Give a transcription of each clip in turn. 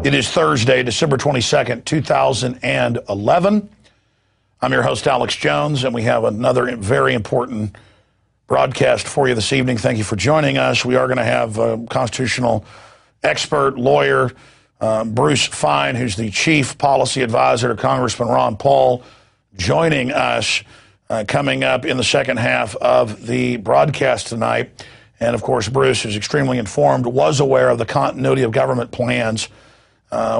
It is Thursday, December 22nd, 2011. I'm your host, Alex Jones, and we have another very important broadcast for you this evening. Thank you for joining us. We are going to have a constitutional expert, lawyer, Bruce Fein, who's the chief policy advisor to Congressman Ron Paul, joining us coming up in the second half of the broadcast tonight. And, of course, Bruce is extremely informed, was aware of the continuity of government plans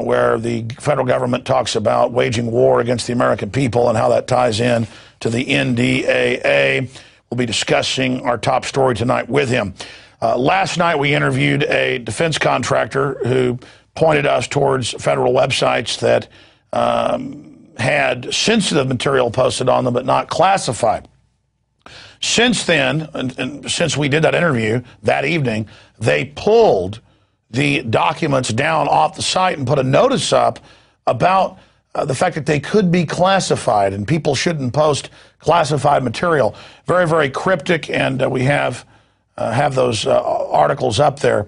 where the federal government talks about waging war against the American people and how that ties in to the NDAA. We'll be discussing our top story tonight with him. Last night we interviewed a defense contractor who pointed us towards federal websites that had sensitive material posted on them but not classified. Since then, and since we did that interview that evening, they pulled the documents down off the site and put a notice up about the fact that they could be classified and people shouldn't post classified material. Very, very cryptic, and we have those articles up there.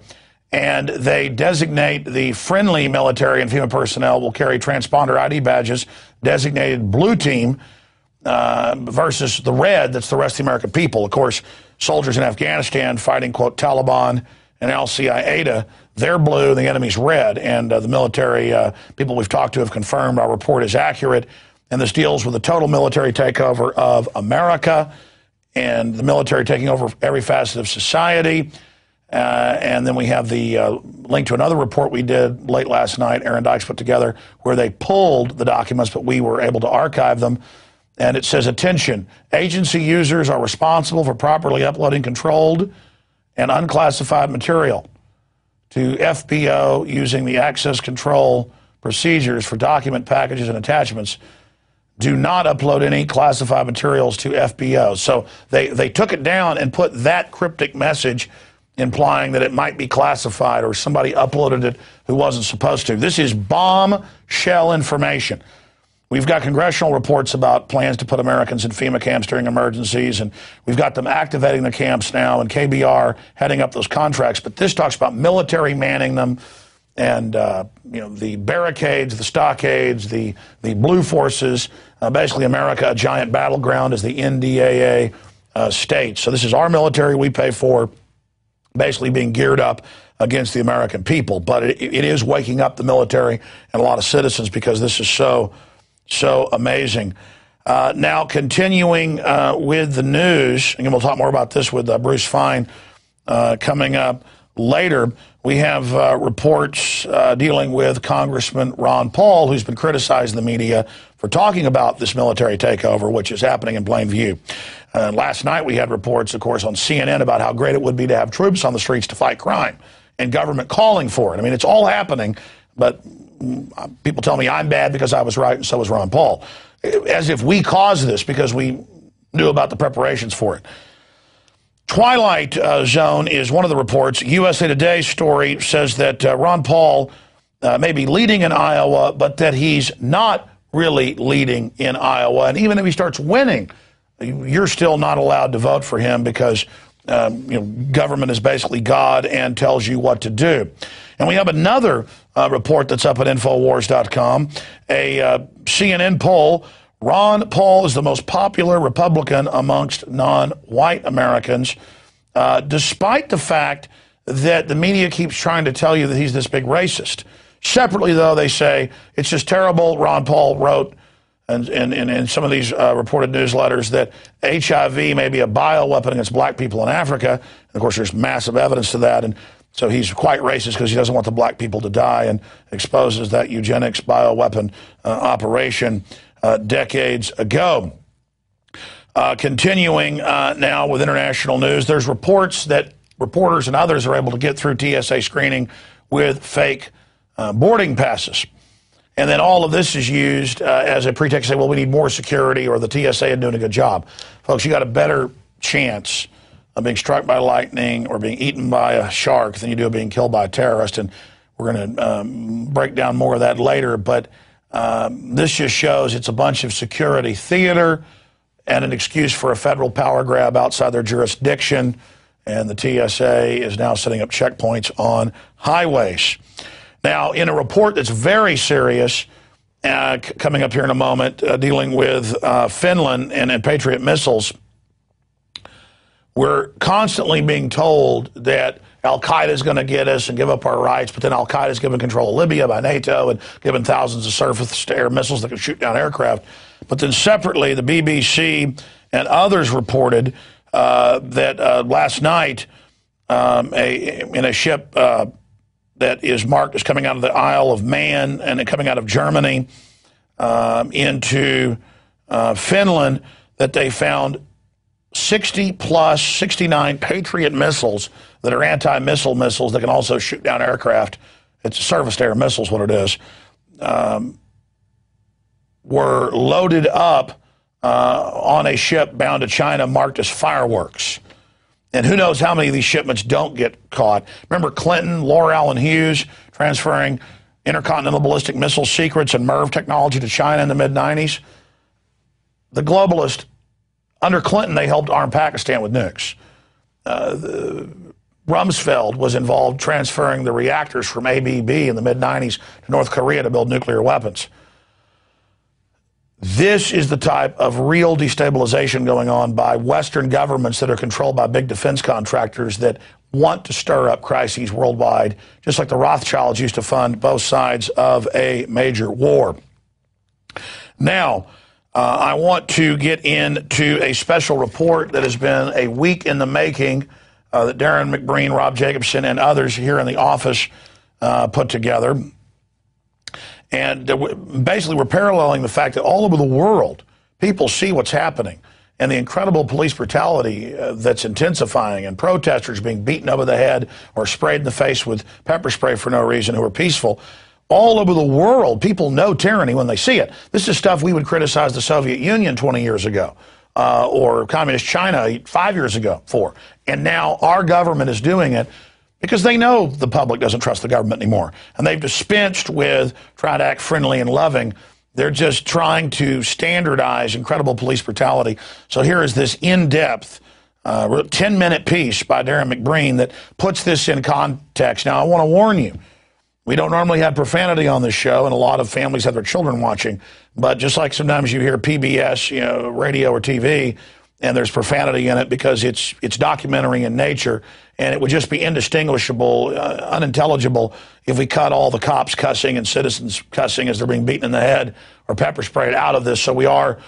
And they designate the friendly military and FEMA personnel will carry transponder ID badges designated blue team versus the red, that's the rest of the American people. Of course, soldiers in Afghanistan fighting, quote, Taliban and al-Qaeda, they're blue, the enemy's red, and the military people we've talked to have confirmed our report is accurate, and this deals with the total military takeover of America and the military taking over every facet of society. And then we have the link to another report we did late last night, Aaron Dykes put together, where they pulled the documents, but we were able to archive them. And it says, attention, agency users are responsible for properly uploading controlled and unclassified material to FBO using the access control procedures for document packages and attachments. Do not upload any classified materials to FBO. So they took it down and put that cryptic message implying that it might be classified or somebody uploaded it who wasn't supposed to. This is bombshell information. We've got congressional reports about plans to put Americans in FEMA camps during emergencies, and we've got them activating the camps now, and KBR heading up those contracts. But this talks about military manning them, and the barricades, the stockades, the blue forces, basically America, a giant battleground, as the NDAA states. So this is our military we pay for, basically being geared up against the American people. But it is waking up the military and a lot of citizens because this is so amazing. Now, continuing with the news, and we'll talk more about this with Bruce Fein coming up later. We have reports dealing with Congressman Ron Paul, who's been criticizing the media for talking about this military takeover, which is happening in plain view. Last night we had reports, of course, on CNN about how great it would be to have troops on the streets to fight crime and government calling for it. I mean, it's all happening, but people tell me I'm bad because I was right and so was Ron Paul, as if we caused this because we knew about the preparations for it. Twilight Zone is one of the reports. USA Today story says that Ron Paul may be leading in Iowa, but that he's not really leading in Iowa. And even if he starts winning, you're still not allowed to vote for him because government is basically God and tells you what to do. And we have another report that's up at Infowars.com, a CNN poll. Ron Paul is the most popular Republican amongst non-white Americans, despite the fact that the media keeps trying to tell you that he's this big racist. Separately, though, they say it's just terrible. Ron Paul wrote in some of these reported newsletters that HIV may be a bioweapon against black people in Africa. And of course, there's massive evidence to that. And so he's quite racist because he doesn't want the black people to die and exposes that eugenics bioweapon operation decades ago. Continuing now with international news, there's reports that reporters and others are able to get through TSA screening with fake boarding passes. And then all of this is used as a pretext to say, well, we need more security or the TSA is doing a good job. Folks, you got a better chance of being struck by lightning or being eaten by a shark than you do of being killed by a terrorist. And we're going to break down more of that later. But this just shows it's a bunch of security theater and an excuse for a federal power grab outside their jurisdiction. And the TSA is now setting up checkpoints on highways. Now, in a report that's very serious, coming up here in a moment, dealing with Finland and Patriot missiles, we're constantly being told that Al-Qaeda is going to get us and give up our rights, but then Al-Qaeda is given control of Libya by NATO and given thousands of surface-to-air missiles that can shoot down aircraft. But then separately, the BBC and others reported that last night, in a ship that is marked as coming out of the Isle of Man and coming out of Germany into Finland, that they found 69 Patriot missiles that are anti-missile missiles that can also shoot down aircraft. It's surface-to-air missiles, what it is. Were loaded up on a ship bound to China marked as fireworks. And who knows how many of these shipments don't get caught. Remember Clinton, Laura Allen Hughes transferring intercontinental ballistic missile secrets and MIRV technology to China in the mid-90s? The globalists, under Clinton, they helped arm Pakistan with nukes. Rumsfeld was involved transferring the reactors from ABB in the mid-90s to North Korea to build nuclear weapons. This is the type of real destabilization going on by Western governments that are controlled by big defense contractors that want to stir up crises worldwide, just like the Rothschilds used to fund both sides of a major war. Now, I want to get into a special report that has been a week in the making that Darren McBreen, Rob Jacobson, and others here in the office put together. And basically, we're paralleling the fact that all over the world, people see what's happening and the incredible police brutality that's intensifying, and protesters being beaten over the head or sprayed in the face with pepper spray for no reason who are peaceful. All over the world, people know tyranny when they see it. This is stuff we would criticize the Soviet Union 20 years ago or Communist China 5 years ago for. And now our government is doing it because they know the public doesn't trust the government anymore. And they've dispensed with trying to act friendly and loving. They're just trying to standardize incredible police brutality. So here is this in-depth 10-minute piece by Darren McBreen that puts this in context. Now, I want to warn you, we don't normally have profanity on this show, and a lot of families have their children watching. But just like sometimes you hear PBS, radio or TV, and there's profanity in it because it's documentary in nature, and it would just be indistinguishable, unintelligible if we cut all the cops cussing and citizens cussing as they're being beaten in the head or pepper sprayed out of this. So we are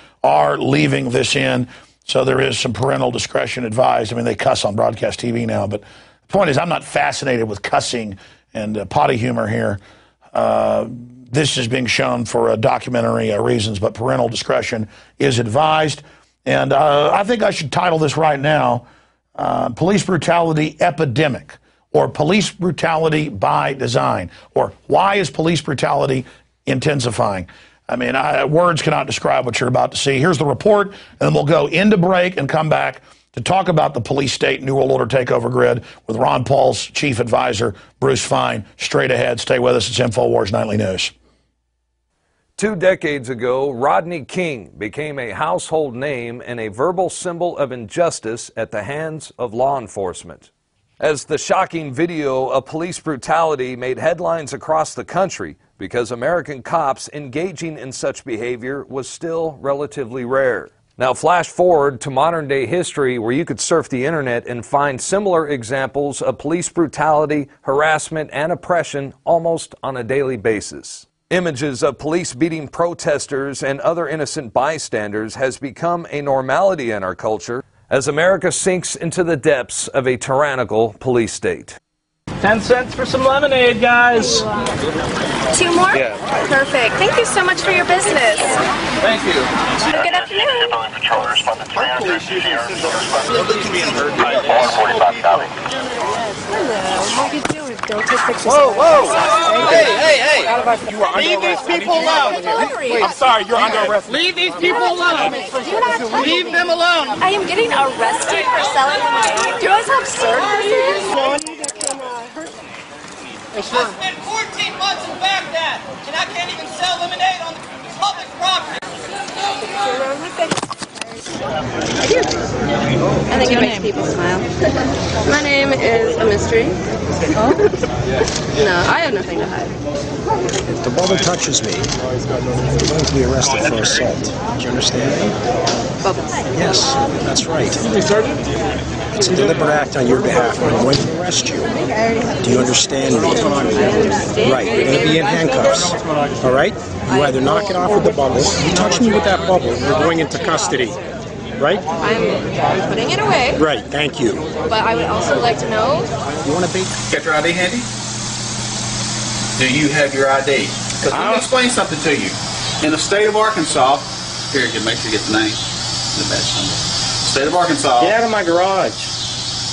leaving this in. So there is some parental discretion advised. I mean, they cuss on broadcast TV now, but the point is I'm not fascinated with cussing and potty humor here. This is being shown for documentary reasons, but parental discretion is advised. And I think I should title this right now, Police Brutality Epidemic, or Police Brutality by Design, or Why is Police Brutality Intensifying? I mean, words cannot describe what you're about to see. Here's the report, and then we'll go into break and come back to talk about the police state New World Order takeover grid with Ron Paul's chief advisor, Bruce Fine. Straight ahead. Stay with us. It's Infowars Nightly News. 2 decades ago, Rodney King became a household name and a verbal symbol of injustice at the hands of law enforcement. As the shocking video of police brutality made headlines across the country because American cops engaging in such behavior was still relatively rare. Now flash forward to modern-day history where you could surf the internet and find similar examples of police brutality, harassment, and oppression almost on a daily basis. Images of police beating protesters and other innocent bystanders has become a normality in our culture as America sinks into the depths of a tyrannical police state. 10 cents for some lemonade, guys. 2 more? Yeah. Perfect. Thank you so much for your business. Thank you. Good afternoon. Hello. How you doing? Don't take pictures. Whoa, whoa. Hey. Leave these people alone. I'm sorry, you're under arrest. Leave these people alone. Leave them alone. I am getting arrested for selling lemonade. Do you guys have absurd? I spent 14 months in Baghdad, and I can't even sell lemonade on public property. I do. I think it makes people smile. My name is a mystery. Oh? No, I have nothing to hide. If the bubble touches me, I'm going to be arrested for assault. Do you understand me? Bubbles. Yes, that's right. It's a deliberate act on your behalf. I'm going to arrest you. Do you understand me? I understand. Right, you're going to be in handcuffs. All right? You either knock it off with the bubble, you touch me with that bubble, you're going into custody. Right? I'm putting it away. Right, thank you. But I would also like to know... You want to be... Got your ID handy? Do you have your ID? Because let me explain something to you. In the state of Arkansas, here, make sure you get the name. The badge number. State of Arkansas. Get out of my garage.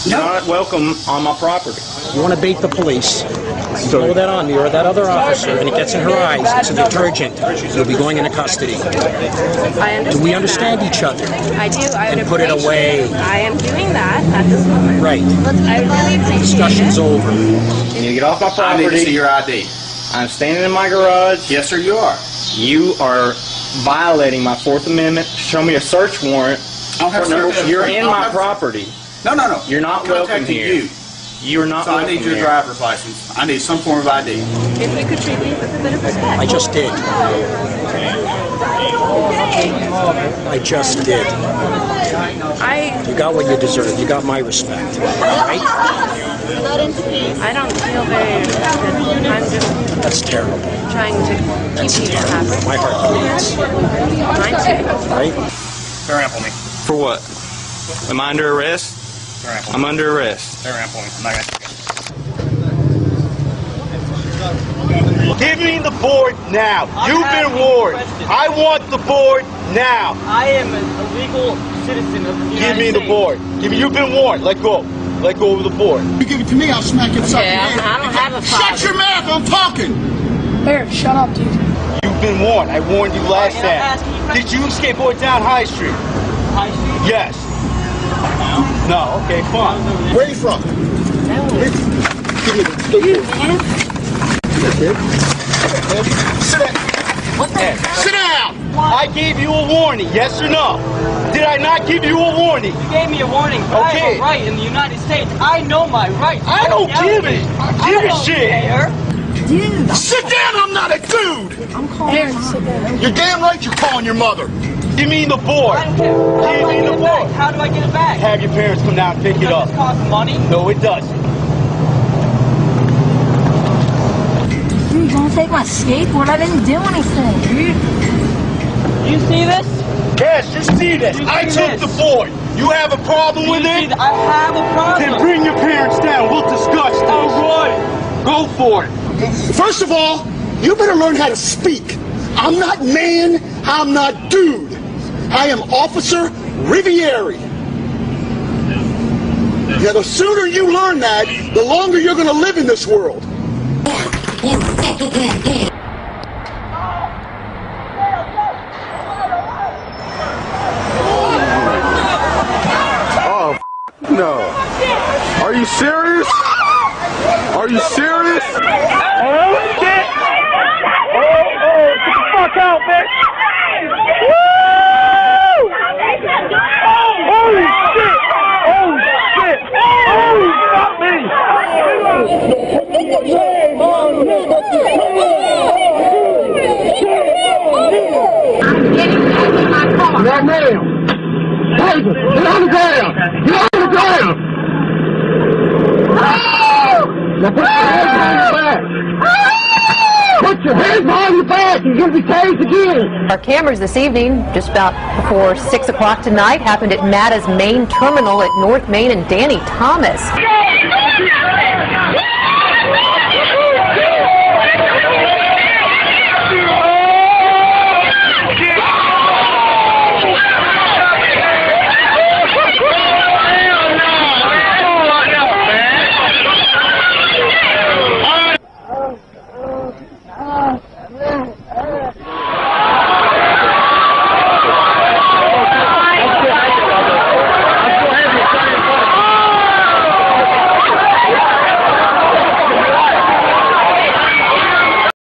You're not welcome on my property. You want to bait the police. You throw that on me or that other officer and it gets in her eyes. It's a detergent. You'll be going into custody. I understand. Do we understand each other? I do. I would and put it away. I am doing that at this moment. Right. I really appreciate Discussion's over. You need to get off my property. I need to see your ID. I'm standing in my garage. Yes, sir, you are. You are violating my Fourth Amendment. Show me a search warrant. You're in my property. No, no, no. You're not welcome here. You're not welcome here. So I need your driver's license. I need some form of ID. If you could treat me with a bit of respect. I just did. I just did. You got what you deserve. You got my respect. Right? I don't feel very respected. I'm just... That's terrible. Trying to keep people happy. My heart bleeds. Mine too. Right? They're ample me. For what? Am I under arrest? I'm under arrest. They're ample me. I'm not going to... Give me the board now. You've been warned. I want the board now. I am a legal citizen of the United States. Give me the board. You've been warned. Let go. Let go of the board. You give it to me, I'll smack it upside your head. I don't have a father. Shut your mouth, I'm talking. Here, shut up, dude. You've been warned. I warned you last time. Did you skateboard down High Street? High Street? Yes. No, okay, fine. Where are you from? Give me the skateboard. Sit down. What the hell? Sit down! I gave you a warning, yes or no? Did I not give you a warning? You gave me a warning, but I have a right in the United States. I know my rights. I don't give it. Give a shit. Dude. Sit down, I'm not a dude! I'm calling your mom. You're damn right you're calling your mother. Give me the board. I don't care. Give me the board. How do I get it back? Have your parents come down and pick it up. Does this cost money? No, it doesn't. Dude, you wanna take my skateboard? I didn't do anything, dude. You see this? Yes, you see this. I took the board. You have a problem with it? I have a problem. Then bring your parents down. We'll discuss this. All right. Go for it. First of all, you better learn how to speak. I'm not man, I'm not dude. I am Officer Rivieri. Now, the sooner you learn that, the longer you're going to live in this world. Oh, no. Are you serious? Are you serious? Oh, shit. Oh, get the fuck out, bitch. Woo! Holy shit. Oh, shit. Oh, fuck me. No, ma'am. David, get on the ground. Get on the ground. Now put your hands behind your back. Put your hands behind your back. You're going to be tased again. Our cameras this evening, just about before 6 o'clock tonight, happened at MATA's main terminal at North Main and Danny Thomas.